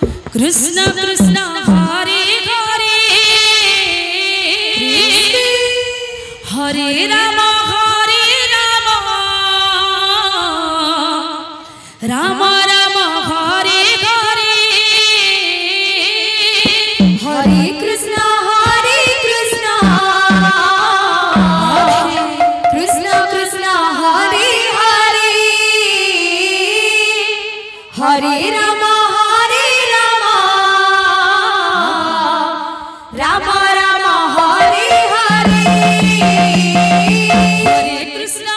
Krishna Krishna Hare Hare Hare Ram Ram Ram Hare Hare Hare Krishna Krishna Krishna Hare Hare Hare Ram Ram Ram Hare Hare Hare Krishna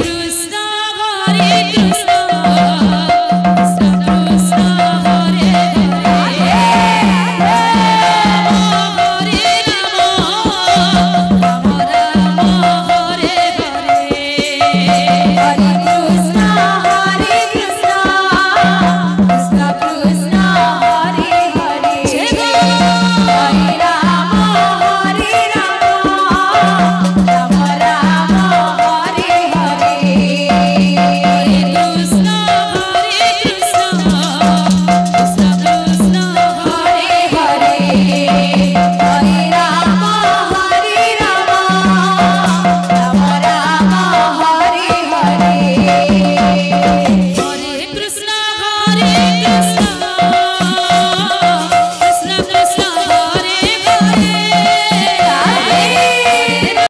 Krishna Hare Krishna